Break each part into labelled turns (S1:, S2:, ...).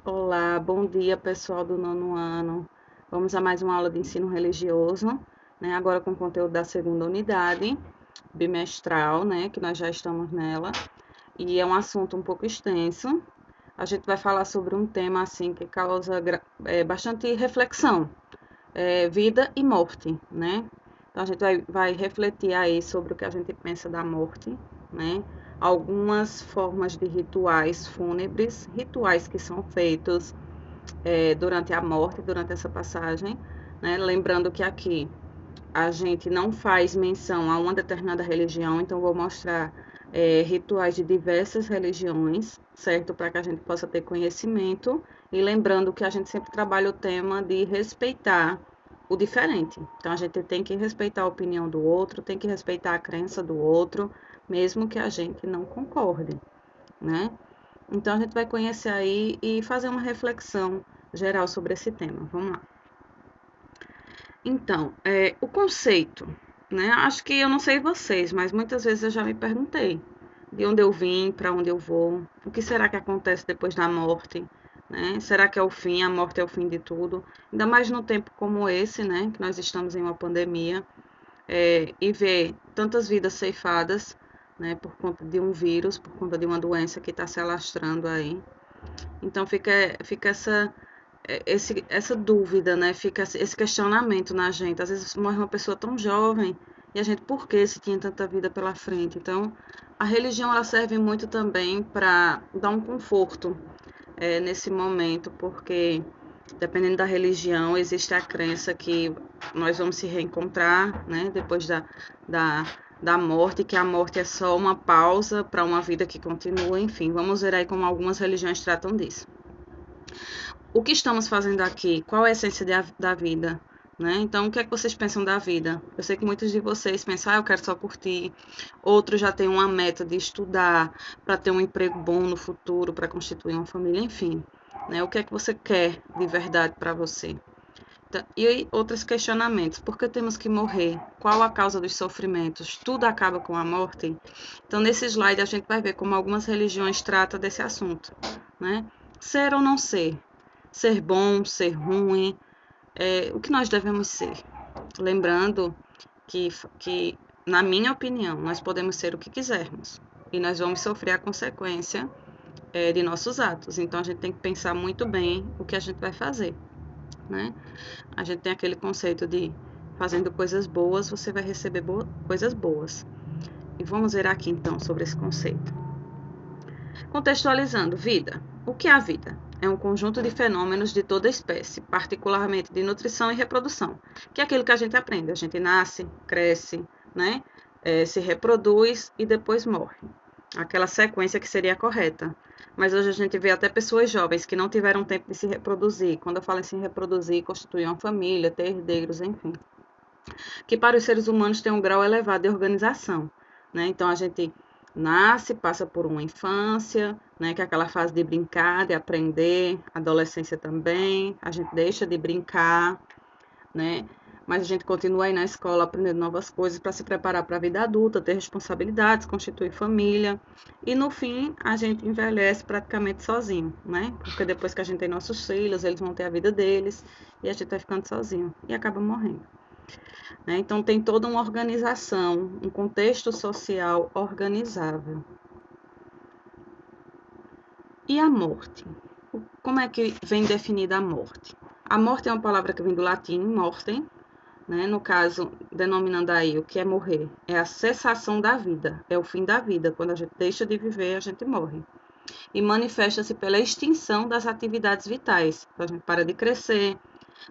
S1: Olá, bom dia pessoal do nono ano. Vamos a mais uma aula de ensino religioso, né? Agora com conteúdo da segunda unidade, bimestral, né? Que nós já estamos nela. E é um assunto um pouco extenso. A gente vai falar sobre um tema assim que causa bastante reflexão, vida e morte, né? Então a gente vai refletir aí sobre o que a gente pensa da morte, né? Algumas formas de rituais fúnebres, rituais que são feitos durante a morte, durante essa passagem, né? Lembrando que aqui a gente não faz menção a uma determinada religião, então vou mostrar rituais de diversas religiões, certo? Para que a gente possa ter conhecimento e lembrando que a gente sempre trabalha o tema de respeitar o diferente. Então a gente tem que respeitar a opinião do outro, tem que respeitar a crença do outro, mesmo que a gente não concorde, né? Então a gente vai conhecer aí e fazer uma reflexão geral sobre esse tema. Vamos lá. Então, o conceito, né? Acho que eu não sei vocês, mas muitas vezes eu já me perguntei de onde eu vim, para onde eu vou, o que será que acontece depois da morte, né? Será que é o fim, a morte é o fim de tudo? Ainda mais num tempo como esse, né? Que nós estamos em uma pandemia, e ver tantas vidas ceifadas, né? Por conta de um vírus, por conta de uma doença que está se alastrando aí. Então fica essa dúvida, né? Fica esse questionamento na gente. Às vezes morre uma pessoa tão jovem e a gente, por que se tinha tanta vida pela frente? Então, a religião ela serve muito também para dar um conforto nesse momento, porque dependendo da religião, existe a crença que nós vamos se reencontrar, né? Depois da, da morte, que a morte é só uma pausa para uma vida que continua, enfim, vamos ver aí como algumas religiões tratam disso. O que estamos fazendo aqui? Qual é a essência da vida? Né? Então, o que é que vocês pensam da vida? Eu sei que muitos de vocês pensam, eu quero só curtir. Outros já têm uma meta de estudar para ter um emprego bom no futuro, para constituir uma família, enfim. Né? O que é que você quer de verdade para você? Então, e aí, outros questionamentos. Por que temos que morrer? Qual a causa dos sofrimentos? Tudo acaba com a morte? Então, nesse slide, a gente vai ver como algumas religiões tratam desse assunto. Né? Ser ou não ser? Ser bom, ser ruim, o que nós devemos ser. Lembrando que, na minha opinião, nós podemos ser o que quisermos e nós vamos sofrer a consequência de nossos atos. Então, a gente tem que pensar muito bem o que a gente vai fazer, né? A gente tem aquele conceito de fazendo coisas boas, você vai receber coisas boas. E vamos ver aqui, então, sobre esse conceito. Contextualizando, vida. O que é a vida? É um conjunto de fenômenos de toda espécie, particularmente de nutrição e reprodução, que é aquilo que a gente aprende. A gente nasce, cresce, né? Se reproduz e depois morre. Aquela sequência que seria correta. Mas hoje a gente vê até pessoas jovens que não tiveram tempo de se reproduzir. Quando eu falo em se reproduzir, constituir uma família, ter herdeiros, enfim. Que para os seres humanos tem um grau elevado de organização, né? Então a gente nasce, passa por uma infância, né, que é aquela fase de brincar, de aprender, adolescência também, a gente deixa de brincar, né? Mas a gente continua aí na escola aprendendo novas coisas para se preparar para a vida adulta, ter responsabilidades, constituir família. E no fim, a gente envelhece praticamente sozinho, né? Porque depois que a gente tem nossos filhos, eles vão ter a vida deles e a gente vai ficando sozinho e acaba morrendo. Né? Então, tem toda uma organização, um contexto social organizável. E a morte? Como é que vem definida a morte? A morte é uma palavra que vem do latim, mortem, né? No caso, denominando aí o que é morrer, é a cessação da vida, é o fim da vida. Quando a gente deixa de viver, a gente morre. E manifesta-se pela extinção das atividades vitais. Então, a gente para de crescer,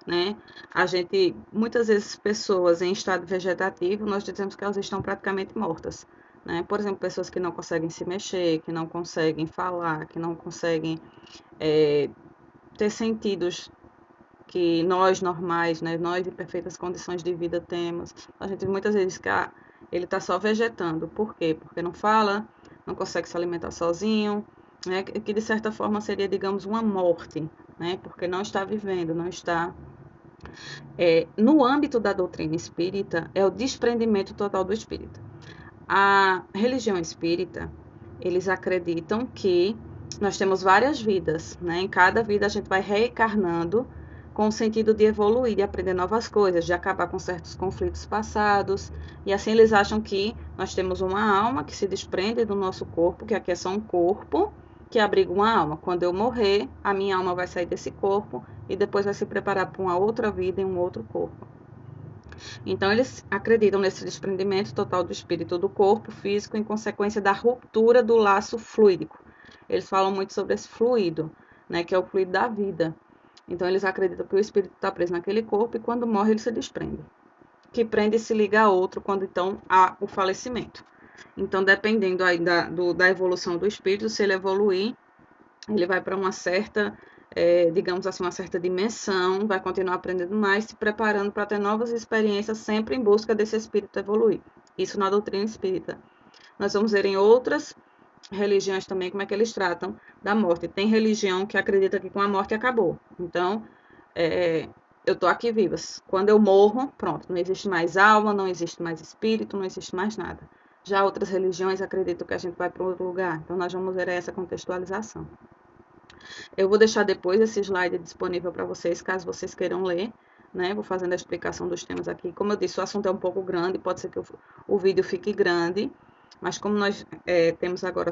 S1: né? A gente, muitas vezes, pessoas em estado vegetativo, nós dizemos que elas estão praticamente mortas, né? Por exemplo, pessoas que não conseguem se mexer, que não conseguem falar, que não conseguem ter sentidos que nós normais, né? Nós em perfeitas condições de vida temos. A gente muitas vezes diz que ele está só vegetando. Por quê? Porque não fala, não consegue se alimentar sozinho, né? Que de certa forma seria, digamos, uma morte, né? Porque não está vivendo, não está no âmbito da doutrina espírita, é o desprendimento total do espírito. A religião espírita, eles acreditam que nós temos várias vidas, né? Em cada vida a gente vai reencarnando com o sentido de evoluir, de aprender novas coisas, de acabar com certos conflitos passados. E assim eles acham que nós temos uma alma que se desprende do nosso corpo, que aqui é só um corpo que abriga uma alma. Quando eu morrer, a minha alma vai sair desse corpo e depois vai se preparar para uma outra vida em um outro corpo. Então, eles acreditam nesse desprendimento total do espírito do corpo físico em consequência da ruptura do laço fluídico. Eles falam muito sobre esse fluido, né, que é o fluido da vida. Então, eles acreditam que o espírito está preso naquele corpo e quando morre ele se desprende. Que prende e se liga a outro quando então há o falecimento. Então, dependendo aí da evolução do espírito, se ele evoluir, ele vai para uma certa, digamos assim, uma certa dimensão, vai continuar aprendendo mais, se preparando para ter novas experiências, sempre em busca desse espírito evoluir. Isso na doutrina espírita. Nós vamos ver em outras religiões também como é que eles tratam da morte. Tem religião que acredita que com a morte acabou. Então, eu estou aqui viva. Quando eu morro, pronto, não existe mais alma, não existe mais espírito, não existe mais nada. Já outras religiões acreditam que a gente vai para outro lugar. Então, nós vamos ver essa contextualização. Eu vou deixar depois esse slide disponível para vocês, caso vocês queiram ler, né? Vou fazendo a explicação dos temas aqui. Como eu disse, o assunto é um pouco grande, pode ser que o vídeo fique grande, mas como nós temos agora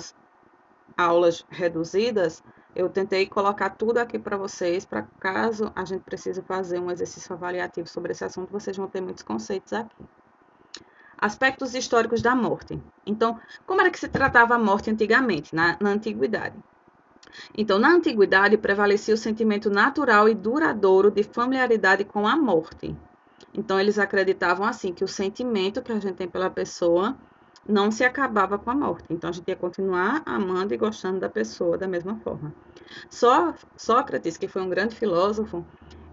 S1: aulas reduzidas, eu tentei colocar tudo aqui para vocês, para caso a gente precise fazer um exercício avaliativo sobre esse assunto, vocês vão ter muitos conceitos aqui. Aspectos históricos da morte. Então, como era que se tratava a morte antigamente, na antiguidade? Então, na antiguidade, prevalecia o sentimento natural e duradouro de familiaridade com a morte. Então, eles acreditavam assim que o sentimento que a gente tem pela pessoa não se acabava com a morte. Então, a gente ia continuar amando e gostando da pessoa da mesma forma. Sócrates, que foi um grande filósofo,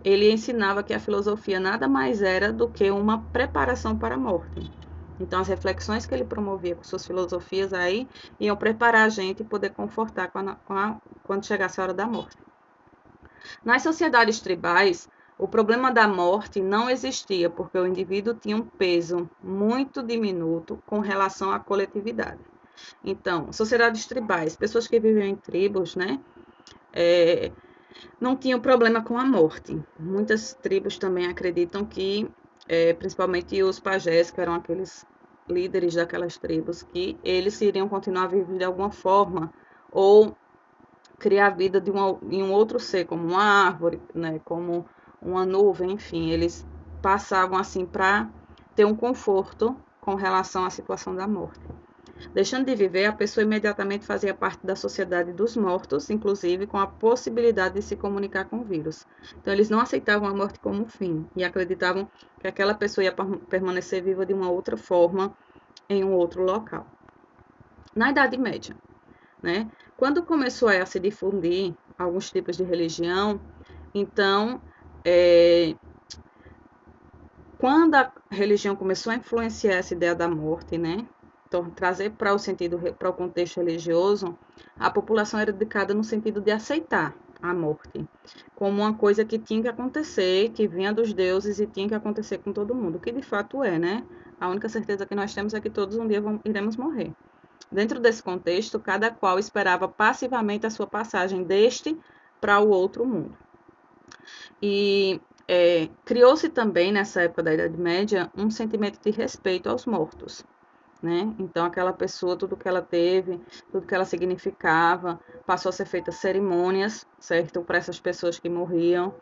S1: ele ensinava que a filosofia nada mais era do que uma preparação para a morte. Então, as reflexões que ele promovia com suas filosofias aí iam preparar a gente e poder confortar quando chegasse a hora da morte. Nas sociedades tribais, o problema da morte não existia, porque o indivíduo tinha um peso muito diminuto com relação à coletividade. Então, sociedades tribais, pessoas que viviam em tribos, né, não tinham problema com a morte. Muitas tribos também acreditam que, principalmente os pajés, que eram aqueles líderes daquelas tribos, que eles iriam continuar vivos de alguma forma, ou criar vida em um outro ser, como uma árvore, né, como uma nuvem, enfim, eles passavam assim para ter um conforto com relação à situação da morte. Deixando de viver, a pessoa imediatamente fazia parte da sociedade dos mortos, inclusive com a possibilidade de se comunicar com o vírus. Então, eles não aceitavam a morte como fim e acreditavam que aquela pessoa ia permanecer viva de uma outra forma em um outro local. Na Idade Média, né, quando começou a se difundir alguns tipos de religião, então, quando a religião começou a influenciar essa ideia da morte, né, então, trazer para o sentido, para o contexto religioso, a população era educada no sentido de aceitar a morte como uma coisa que tinha que acontecer, que vinha dos deuses e tinha que acontecer com todo mundo, o que de fato é, né? A única certeza que nós temos é que todos um dia iremos morrer. Dentro desse contexto, cada qual esperava passivamente a sua passagem deste para o outro mundo. E criou-se também, nessa época da Idade Média, um sentimento de respeito aos mortos. Né? Então, aquela pessoa, tudo que ela teve, tudo que ela significava, passou a ser feitas cerimônias, certo? Para essas pessoas que morriam,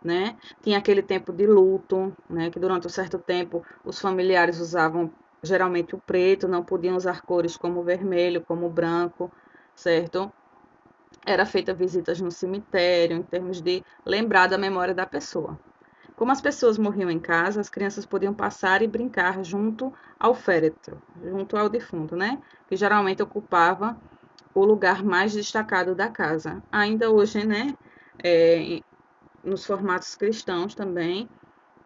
S1: né? Tinha aquele tempo de luto, né? Que durante um certo tempo os familiares usavam geralmente o preto, não podiam usar cores como o vermelho, como o branco, certo? Era feita visitas no cemitério, em termos de lembrar da memória da pessoa. Como as pessoas morriam em casa, as crianças podiam passar e brincar junto ao féretro, junto ao defunto, né? Que geralmente ocupava o lugar mais destacado da casa. Ainda hoje, né? Nos formatos cristãos também,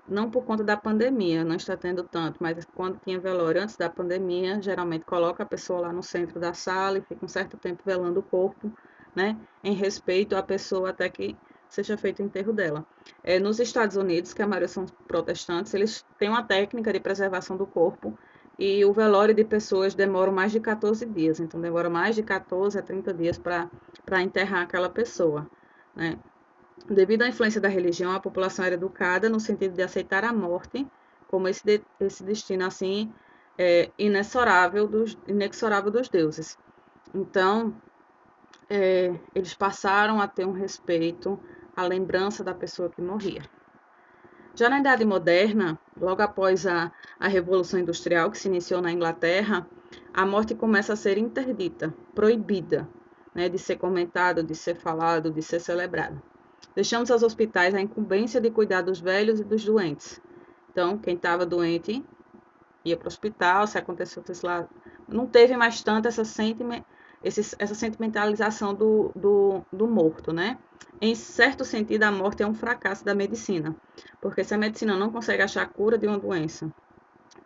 S1: não por conta da pandemia, não está tendo tanto, mas quando tinha velório antes da pandemia, geralmente coloca a pessoa lá no centro da sala e fica um certo tempo velando o corpo, né? Em respeito à pessoa até que seja feito o enterro dela. Nos Estados Unidos, que a maioria são protestantes, eles têm uma técnica de preservação do corpo e o velório de pessoas demora mais de 14 dias, então demora mais de 14 a 30 dias para enterrar aquela pessoa, né? Devido à influência da religião, a população era educada no sentido de aceitar a morte como esse destino assim inexorável dos deuses. Então, eles passaram a ter um respeito à lembrança da pessoa que morria. Já na Idade Moderna, logo após a Revolução Industrial, que se iniciou na Inglaterra, a morte começa a ser interdita, proibida, né, de ser comentado, de ser falado, de ser celebrado. Deixamos aos hospitais a incumbência de cuidar dos velhos e dos doentes. Então, quem estava doente ia para o hospital, se aconteceu isso lá. Não teve mais tanto essa sentimentalização do morto, né? Em certo sentido, a morte é um fracasso da medicina, porque se a medicina não consegue achar a cura de uma doença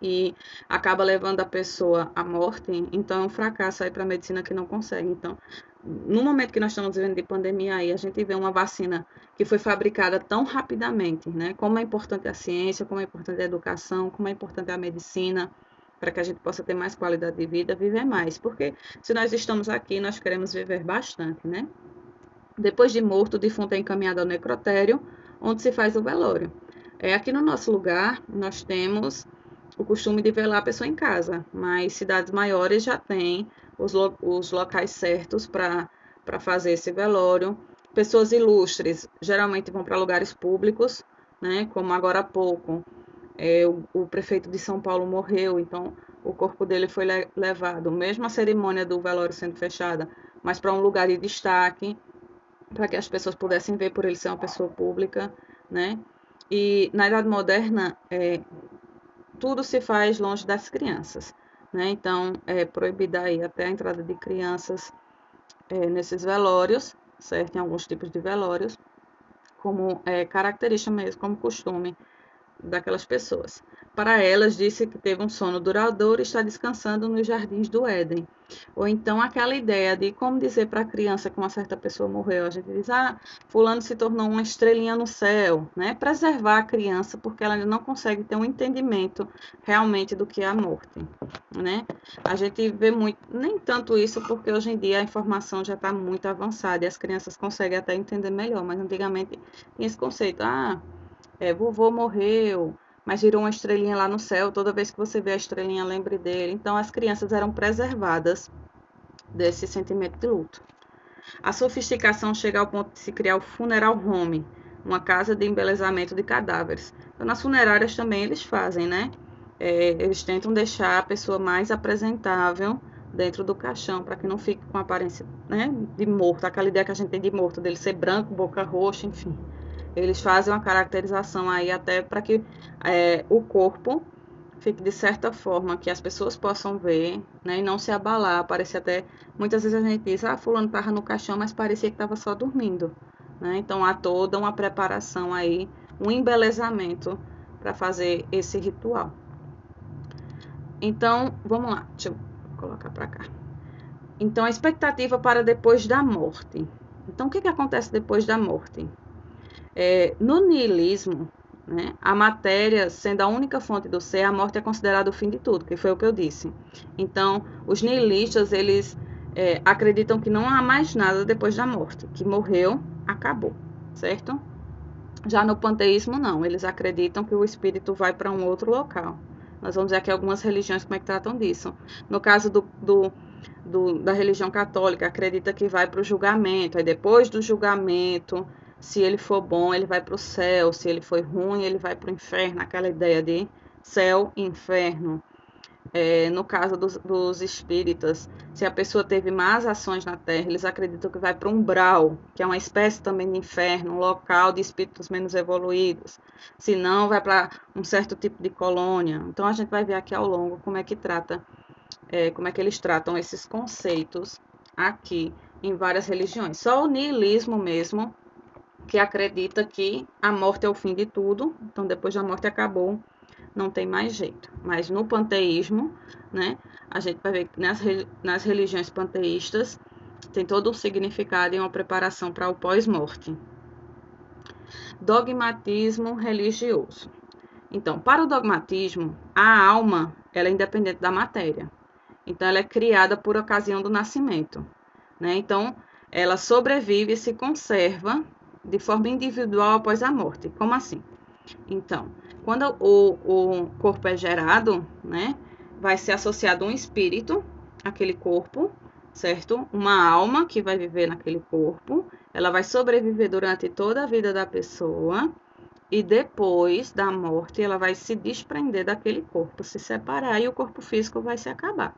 S1: e acaba levando a pessoa à morte, então é um fracasso aí para a medicina que não consegue. Então, no momento que nós estamos vivendo de pandemia aí, a gente vê uma vacina que foi fabricada tão rapidamente, né? Como é importante a ciência, como é importante a educação, como é importante a medicina, para que a gente possa ter mais qualidade de vida, viver mais. Porque se nós estamos aqui, nós queremos viver bastante, né? Depois de morto, o defunto é encaminhado ao necrotério, onde se faz o velório. Aqui no nosso lugar, nós temos o costume de velar a pessoa em casa, mas cidades maiores já têm os locais certos para fazer esse velório. Pessoas ilustres geralmente vão para lugares públicos, né? Como agora há pouco, o prefeito de São Paulo morreu, então o corpo dele foi levado, mesmo a cerimônia do velório sendo fechada, mas para um lugar de destaque, para que as pessoas pudessem ver por ele ser uma pessoa pública, né? E na Idade Moderna, tudo se faz longe das crianças, né? Então, é proibida aí até a entrada de crianças nesses velórios, certo? Em alguns tipos de velórios, como característica mesmo, como costume daquelas pessoas. Para elas, disse que teve um sono duradouro e está descansando nos jardins do Éden. Ou então aquela ideia de como dizer para a criança que uma certa pessoa morreu. A gente diz, fulano se tornou uma estrelinha no céu, né? Preservar a criança porque ela ainda não consegue ter um entendimento realmente do que é a morte, né? A gente vê muito, nem tanto isso porque hoje em dia a informação já está muito avançada e as crianças conseguem até entender melhor, mas antigamente tinha esse conceito, vovô morreu, mas virou uma estrelinha lá no céu. Toda vez que você vê a estrelinha, lembre dele. Então, as crianças eram preservadas desse sentimento de luto. A sofisticação chega ao ponto de se criar o funeral home, uma casa de embelezamento de cadáveres. Então, nas funerárias também eles fazem, né? Eles tentam deixar a pessoa mais apresentável dentro do caixão, para que não fique com a aparência, né, de morto, aquela ideia que a gente tem de morto, dele ser branco, boca roxa, enfim. Eles fazem uma caracterização aí até para que o corpo fique de certa forma que as pessoas possam ver, né, e não se abalar. Parece até, muitas vezes a gente diz, fulano estava no caixão, mas parecia que estava só dormindo, né? Então há toda uma preparação aí, um embelezamento para fazer esse ritual. Então, vamos lá, deixa eu colocar para cá. Então, a expectativa para depois da morte. Então, o que acontece depois da morte? No niilismo, né, a matéria sendo a única fonte do ser, a morte é considerada o fim de tudo, que foi o que eu disse. Então, os niilistas, eles acreditam que não há mais nada depois da morte, que morreu, acabou, certo? Já no panteísmo, não. Eles acreditam que o espírito vai para um outro local. Nós vamos ver aqui algumas religiões como é que tratam disso. No caso da religião católica, acredita que vai para o julgamento. Aí depois do julgamento, se ele for bom, ele vai para o céu. Se ele for ruim, ele vai para o inferno. Aquela ideia de céu e inferno. No caso dos espíritas, se a pessoa teve más ações na Terra, eles acreditam que vai para um umbral, que é uma espécie também de inferno, um local de espíritos menos evoluídos. Se não, vai para um certo tipo de colônia. Então a gente vai ver aqui ao longo como é que como é que eles tratam esses conceitos aqui em várias religiões. Só o niilismo mesmo, que acredita que a morte é o fim de tudo, então depois da morte acabou, não tem mais jeito. Mas no panteísmo, né, a gente vai ver que nas religiões panteístas tem todo um significado e uma preparação para o pós-morte. Dogmatismo religioso. Então, para o dogmatismo, a alma ela é independente da matéria. Então, ela é criada por ocasião do nascimento, né? Então, ela sobrevive e se conserva de forma individual após a morte. Como assim? Então, quando o corpo é gerado, né, vai ser associado um espírito àquele corpo, certo? Uma alma que vai viver naquele corpo, ela vai sobreviver durante toda a vida da pessoa e depois da morte ela vai se desprender daquele corpo, se separar e o corpo físico vai se acabar.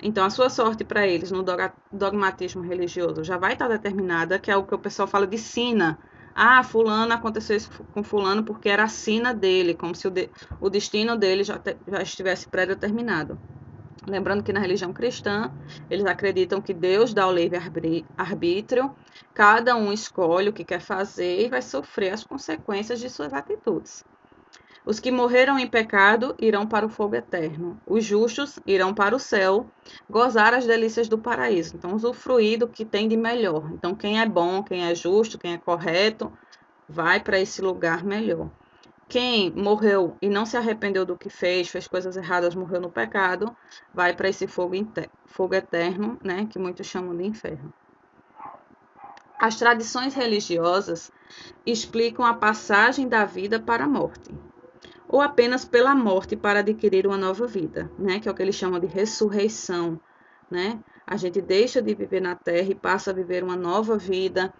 S1: Então, a sua sorte para eles no dogmatismo religioso já vai estar determinada, que é o que o pessoal fala de sina. Ah, fulano, aconteceu isso com fulano porque era a sina dele, como se o destino dele já estivesse pré-determinado. Lembrando que na religião cristã, eles acreditam que Deus dá o livre-arbítrio, cada um escolhe o que quer fazer e vai sofrer as consequências de suas atitudes. Os que morreram em pecado irão para o fogo eterno. Os justos irão para o céu, gozar as delícias do paraíso. Então, usufruir do que tem de melhor. Então, quem é bom, quem é justo, quem é correto, vai para esse lugar melhor. Quem morreu e não se arrependeu do que fez coisas erradas, morreu no pecado, vai para esse fogo eterno, né, que muitos chamam de inferno. As tradições religiosas explicam a passagem da vida para a morte, ou apenas pela morte para adquirir uma nova vida, né? Que é o que eles chamam de ressurreição, né? A gente deixa de viver na Terra e passa a viver uma nova vida.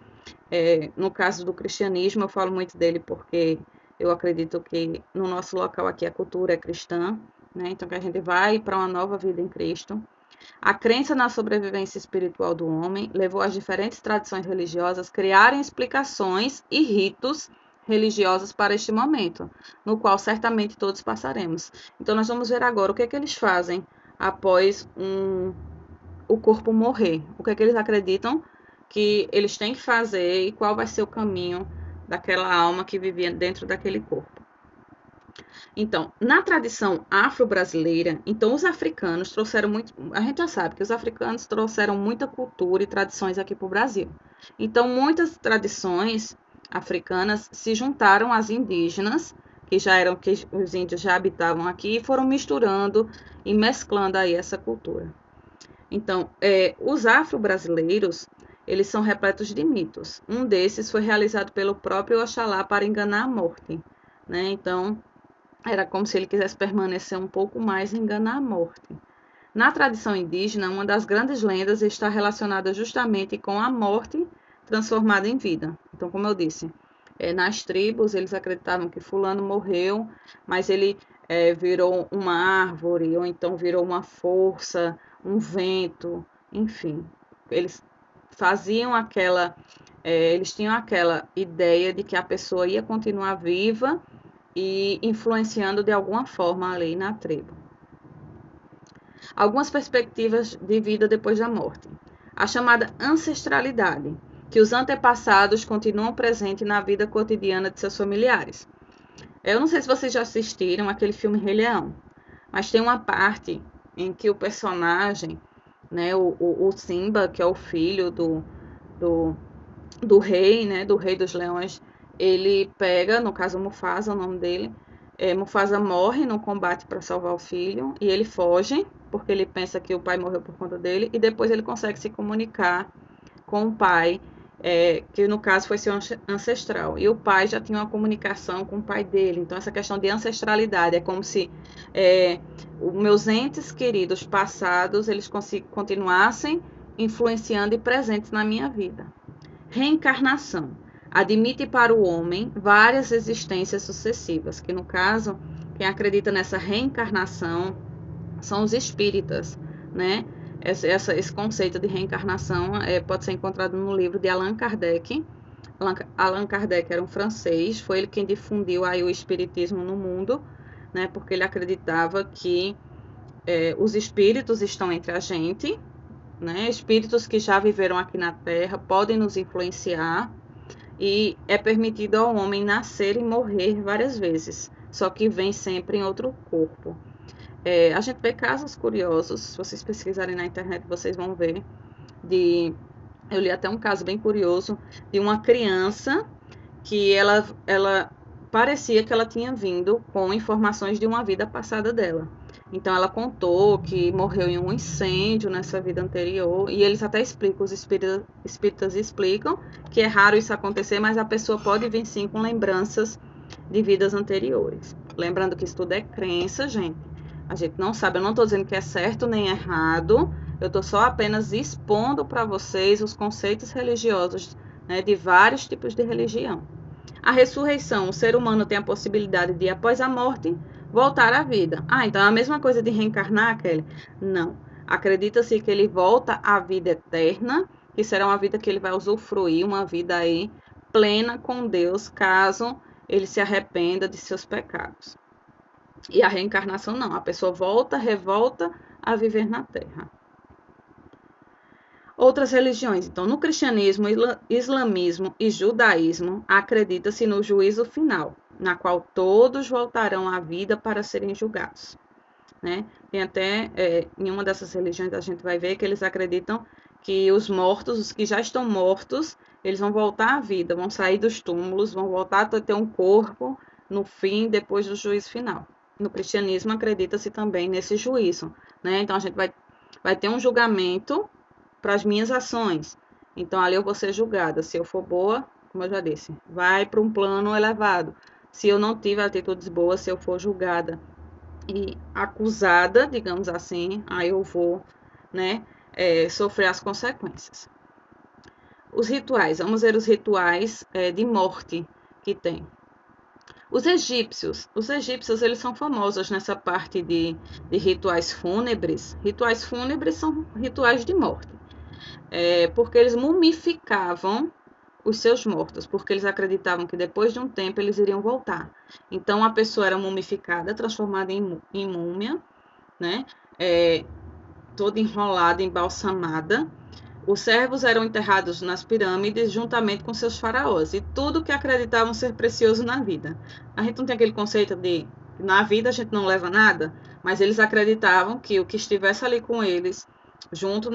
S1: No caso do cristianismo, eu falo muito dele porque eu acredito que no nosso local aqui a cultura é cristã, né? Então que a gente vai para uma nova vida em Cristo. A crença na sobrevivência espiritual do homem levou as diferentes tradições religiosas a criarem explicações e ritos religiosos para este momento, no qual certamente todos passaremos. Então, nós vamos ver agora o que é que eles fazem após o corpo morrer. O que é que eles acreditam que eles têm que fazer e qual vai ser o caminho daquela alma que vivia dentro daquele corpo. Então, na tradição afro-brasileira, então os africanos trouxeram muito. A gente já sabe que os africanos trouxeram muita cultura e tradições aqui para o Brasil. Então, muitas tradições africanas se juntaram às indígenas, que os índios já habitavam aqui, e foram misturando e mesclando aí essa cultura. Então, os afro-brasileiros, eles são repletos de mitos. Um desses foi realizado pelo próprio Oxalá para enganar a morte, né? Então, era como se ele quisesse permanecer um pouco mais e enganar a morte. Na tradição indígena, uma das grandes lendas está relacionada justamente com a morte transformada em vida. Então, como eu disse, nas tribos eles acreditavam que fulano morreu, mas ele virou uma árvore, ou então virou uma força, um vento, enfim. Eles faziam eles tinham aquela ideia de que a pessoa ia continuar viva e influenciando de alguma forma ali na tribo. Algumas perspectivas de vida depois da morte. A chamada ancestralidade, que os antepassados continuam presentes na vida cotidiana de seus familiares. Eu não sei se vocês já assistiram aquele filme Rei Leão, mas tem uma parte em que o personagem, né, o Simba, que é o filho do rei, né, do rei dos leões, ele pega, no caso Mufasa, o nome dele, Mufasa morre no combate para salvar o filho e ele foge, porque ele pensa que o pai morreu por conta dele, e depois ele consegue se comunicar com o pai, que no caso foi seu ancestral. E o pai já tinha uma comunicação com o pai dele. Então, essa questão de ancestralidade é como se os meus entes queridos passados, eles continuassem influenciando e presentes na minha vida. Reencarnação. Admite para o homem várias existências sucessivas, que no caso, quem acredita nessa reencarnação são os espíritas, né? Esse conceito de reencarnação pode ser encontrado no livro de Allan Kardec. Allan Kardec era um francês, foi ele quem difundiu aí o espiritismo no mundo, né? Porque ele acreditava que os espíritos estão entre a gente, né? Espíritos que já viveram aqui na Terra podem nos influenciar e é permitido ao homem nascer e morrer várias vezes, só que vem sempre em outro corpo. A gente vê casos curiosos, se vocês pesquisarem na internet, vocês vão ver. Eu li até um caso bem curioso de uma criança que ela parecia que ela tinha vindo com informações de uma vida passada dela. Então ela contou que morreu em um incêndio nessa vida anterior, e eles até explicam, os espíritas explicam que é raro isso acontecer, mas a pessoa pode vir sim com lembranças de vidas anteriores. Lembrando que isso tudo é crença, gente. A gente não sabe, eu não estou dizendo que é certo nem errado, eu estou só apenas expondo para vocês os conceitos religiosos, né, de vários tipos de religião. A ressurreição, o ser humano tem a possibilidade de, após a morte, voltar à vida. Ah, então é a mesma coisa de reencarnar, Kelly? Não. Acredita-se que ele volta à vida eterna, que será uma vida que ele vai usufruir, uma vida aí plena com Deus, caso ele se arrependa de seus pecados. E a reencarnação não, a pessoa revolta a viver na Terra. Outras religiões, então, no cristianismo, islamismo e judaísmo, acredita-se no juízo final, na qual todos voltarão à vida para serem julgados. Né? Tem até, em uma dessas religiões, a gente vai ver que eles acreditam que os mortos, os que já estão mortos, eles vão voltar à vida, vão sair dos túmulos, vão voltar a ter um corpo no fim, depois do juízo final. No cristianismo, acredita-se também nesse juízo. Né? Então, a gente vai ter um julgamento para as minhas ações. Então, ali eu vou ser julgada. Se eu for boa, como eu já disse, vai para um plano elevado. Se eu não tiver atitudes boas, se eu for julgada e acusada, digamos assim, aí eu vou, né, sofrer as consequências. Os rituais, vamos ver os rituais de morte que tem. Os egípcios, eles são famosos nessa parte de rituais fúnebres. Rituais fúnebres são rituais de morte. Porque eles mumificavam os seus mortos, porque eles acreditavam que depois de um tempo eles iriam voltar. Então a pessoa era mumificada, transformada em múmia, né? Toda enrolada, embalsamada. Os servos eram enterrados nas pirâmides juntamente com seus faraós e tudo que acreditavam ser precioso na vida. A gente não tem aquele conceito de na vida a gente não leva nada, mas eles acreditavam que o que estivesse ali com eles, junto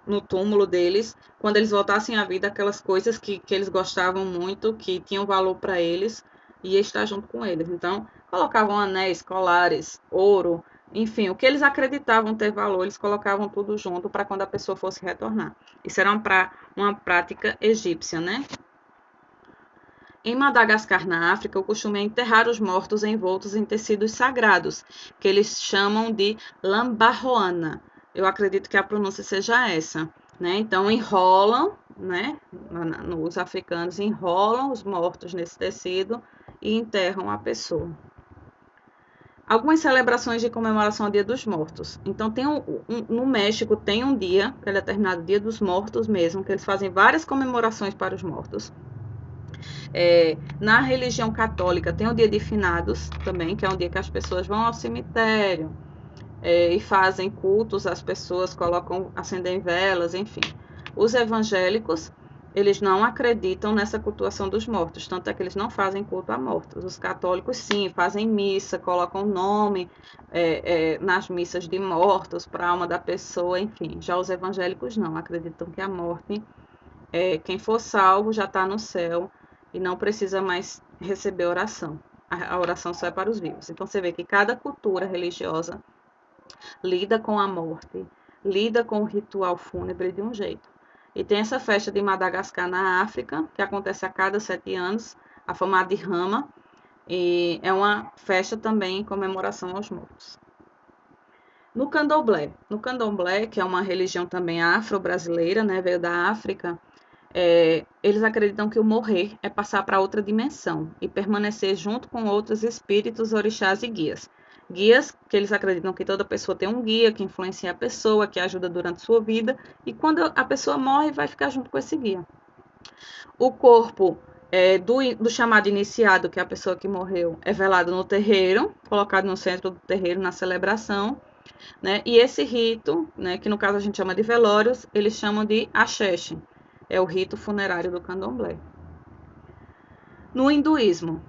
S1: no túmulo deles, quando eles voltassem à vida, aquelas coisas que eles gostavam muito, que tinham valor para eles, ia estar junto com eles. Então, colocavam anéis, colares, ouro, enfim, o que eles acreditavam ter valor, eles colocavam tudo junto para quando a pessoa fosse retornar. Isso era uma prática egípcia, né? Em Madagascar, na África, o costume é enterrar os mortos envoltos em tecidos sagrados, que eles chamam de lambarroana. Eu acredito que a pronúncia seja essa, né? Então, enrolam, né? Os africanos enrolam os mortos nesse tecido e enterram a pessoa. Algumas celebrações de comemoração ao Dia dos Mortos. Então, no México tem um dia, que é determinado Dia dos Mortos mesmo, que eles fazem várias comemorações para os mortos. Na religião católica tem o Dia de Finados também, que é um dia que as pessoas vão ao cemitério e fazem cultos, as pessoas acendem velas, enfim. Os evangélicos, eles não acreditam nessa cultuação dos mortos, tanto é que eles não fazem culto a mortos. Os católicos, sim, fazem missa, colocam nome nas missas de mortos para a alma da pessoa, enfim. Já os evangélicos não, acreditam que a morte, quem for salvo já está no céu e não precisa mais receber oração. A oração só é para os vivos. Então, você vê que cada cultura religiosa lida com a morte, lida com o ritual fúnebre de um jeito. E tem essa festa de Madagascar na África, que acontece a cada 7 anos, a famada de Rama, e é uma festa também em comemoração aos mortos. No Candomblé, que é uma religião também afro-brasileira, né, veio da África, eles acreditam que o morrer é passar para outra dimensão e permanecer junto com outros espíritos, orixás e guias. Guias que eles acreditam que toda pessoa tem um guia que influencia a pessoa, que ajuda durante sua vida, e quando a pessoa morre, vai ficar junto com esse guia. O corpo do chamado iniciado, que é a pessoa que morreu, é velado no terreiro, colocado no centro do terreiro na celebração, né? E esse rito, né, que no caso a gente chama de velórios, eles chamam de axexe, é o rito funerário do candomblé. No hinduísmo,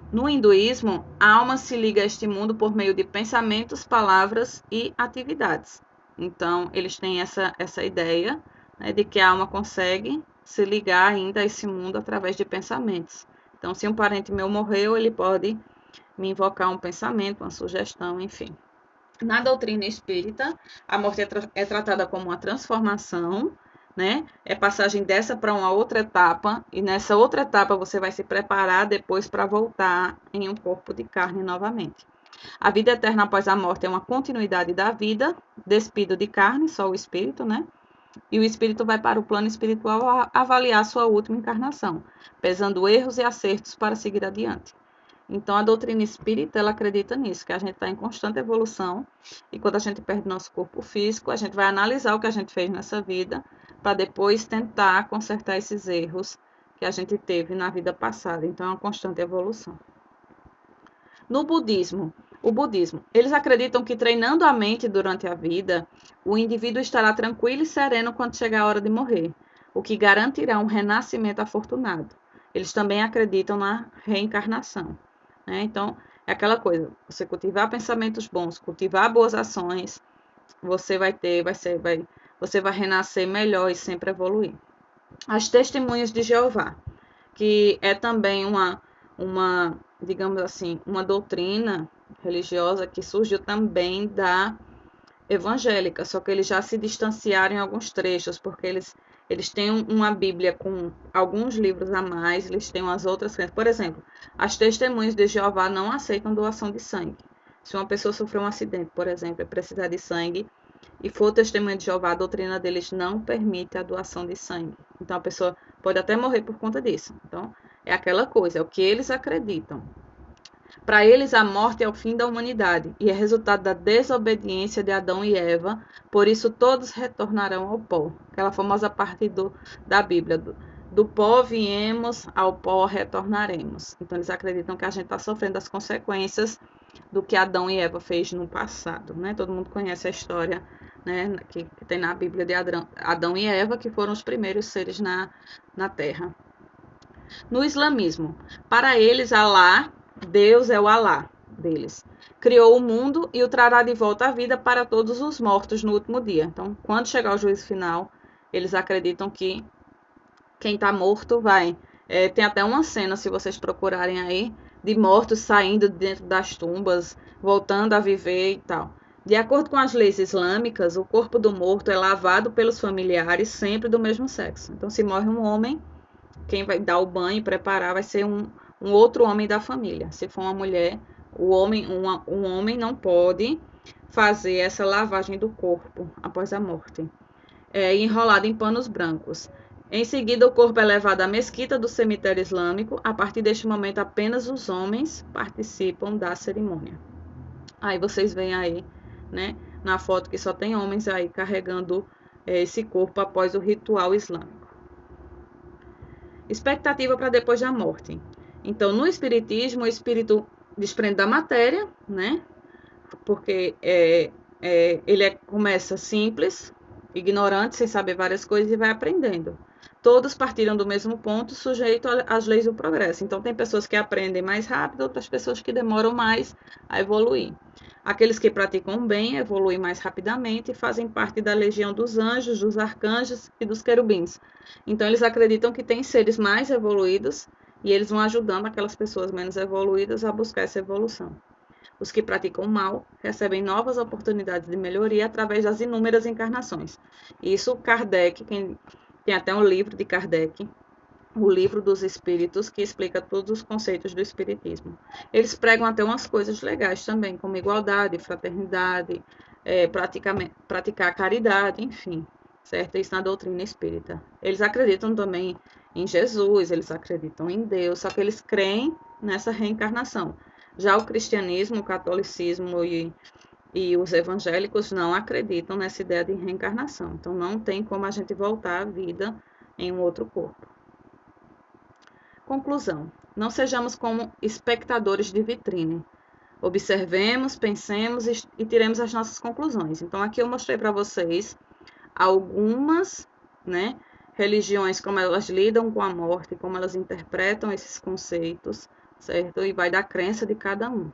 S1: a alma se liga a este mundo por meio de pensamentos, palavras e atividades. Então, eles têm essa ideia, né, de que a alma consegue se ligar ainda a esse mundo através de pensamentos. Então, Então, se um parente meu morreu, ele pode me invocar um pensamento, uma sugestão, enfim. Na doutrina espírita, a morte é tratada como uma transformação, né? É passagem dessa para uma outra etapa, e nessa outra etapa você vai se preparar depois para voltar em um corpo de carne novamente. A vida eterna após a morte é uma continuidade da vida, despido de carne, só o espírito, né? E o espírito vai para o plano espiritual avaliar sua última encarnação, pesando erros e acertos para seguir adiante. Então, a doutrina espírita, ela acredita nisso, que a gente está em constante evolução, e quando a gente perde nosso corpo físico, a gente vai analisar o que a gente fez nessa vida, para depois tentar consertar esses erros que a gente teve na vida passada. Então, é uma constante evolução. No budismo, o budismo, eles acreditam que treinando a mente durante a vida, o indivíduo estará tranquilo e sereno quando chegar a hora de morrer, o que garantirá um renascimento afortunado. Eles também acreditam na reencarnação. Né? Então, é aquela coisa, você cultivar pensamentos bons, cultivar boas ações, você vai renascer melhor e sempre evoluir. As testemunhas de Jeová, que é também digamos assim, uma doutrina religiosa que surgiu também da evangélica, só que eles já se distanciaram em alguns trechos, porque eles têm uma Bíblia com alguns livros a mais, eles têm umas outras crenças. Por exemplo, as testemunhas de Jeová não aceitam doação de sangue. Se uma pessoa sofreu um acidente, por exemplo, e precisar de sangue, e for testemunha de Jeová, a doutrina deles não permite a doação de sangue. Então, a pessoa pode até morrer por conta disso. Então, é aquela coisa, é o que eles acreditam. Para eles, a morte é o fim da humanidade e é resultado da desobediência de Adão e Eva, por isso todos retornarão ao pó. Aquela famosa parte da Bíblia, do pó viemos, ao pó retornaremos. Então, eles acreditam que a gente está sofrendo as consequências do que Adão e Eva fez no passado. Né? Todo mundo conhece a história, né, que tem na Bíblia de Adão e Eva, que foram os primeiros seres na Terra. No islamismo, para eles, Alá, Deus é o Alá deles. Criou o mundo e o trará de volta à vida para todos os mortos no último dia. Então, quando chegar o juízo final, eles acreditam que quem está morto vai. Tem até uma cena, se vocês procurarem aí, de mortos saindo dentro das tumbas, voltando a viver e tal. De acordo com as leis islâmicas, o corpo do morto é lavado pelos familiares sempre do mesmo sexo. Então, se morre um homem, quem vai dar o banho e preparar vai ser um outro homem da família. Se for uma mulher, um homem não pode fazer essa lavagem do corpo após a morte. Enrolado em panos brancos. Em seguida, o corpo é levado à mesquita do cemitério islâmico. A partir deste momento, apenas os homens participam da cerimônia. Aí vocês veem aí, né, na foto que só tem homens aí carregando esse corpo após o ritual islâmico. Expectativa para depois da morte. Então, no espiritismo, o espírito desprende da matéria, né? Porque ele começa simples, ignorante, sem saber várias coisas e vai aprendendo. Todos partiram do mesmo ponto, sujeito às leis do progresso. Então, tem pessoas que aprendem mais rápido, outras pessoas que demoram mais a evoluir. Aqueles que praticam bem evoluem mais rapidamente e fazem parte da legião dos anjos, dos arcanjos e dos querubins. Então, eles acreditam que tem seres mais evoluídos e eles vão ajudando aquelas pessoas menos evoluídas a buscar essa evolução. Os que praticam mal recebem novas oportunidades de melhoria através das inúmeras encarnações. Isso, Kardec, tem até um livro de Kardec, o Livro dos Espíritos, que explica todos os conceitos do espiritismo. Eles pregam até umas coisas legais também, como igualdade, fraternidade, praticar caridade, enfim, certo? Isso na doutrina espírita. Eles acreditam também em Jesus, eles acreditam em Deus, só que eles creem nessa reencarnação. Já o cristianismo, o catolicismo e os evangélicos não acreditam nessa ideia de reencarnação. Então, não tem como a gente voltar à vida em um outro corpo. Conclusão. Não sejamos como espectadores de vitrine. Observemos, pensemos e tiremos as nossas conclusões. Então, aqui eu mostrei para vocês algumas, né, religiões, como elas lidam com a morte, como elas interpretam esses conceitos, certo? E vai da crença de cada um.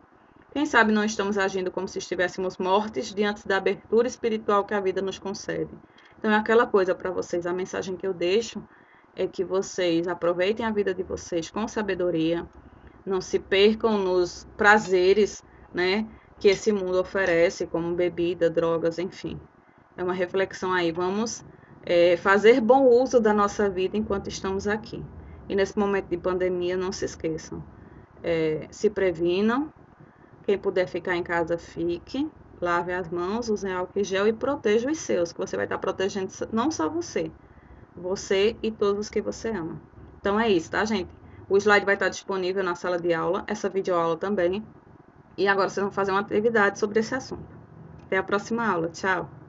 S1: Quem sabe não estamos agindo como se estivéssemos mortos diante da abertura espiritual que a vida nos concede. Então, é aquela coisa para vocês, a mensagem que eu deixo é que vocês aproveitem a vida de vocês com sabedoria, não se percam nos prazeres, né, que esse mundo oferece, como bebida, drogas, enfim. É uma reflexão aí. Vamos fazer bom uso da nossa vida enquanto estamos aqui. E nesse momento de pandemia, não se esqueçam. Se previnam. Quem puder ficar em casa, fique. Lave as mãos, usem álcool em gel e proteja os seus, que você vai estar protegendo não só você e todos os que você ama. Então é isso, tá, gente? O slide vai estar disponível na sala de aula, essa videoaula também. E agora vocês vão fazer uma atividade sobre esse assunto. Até a próxima aula. Tchau!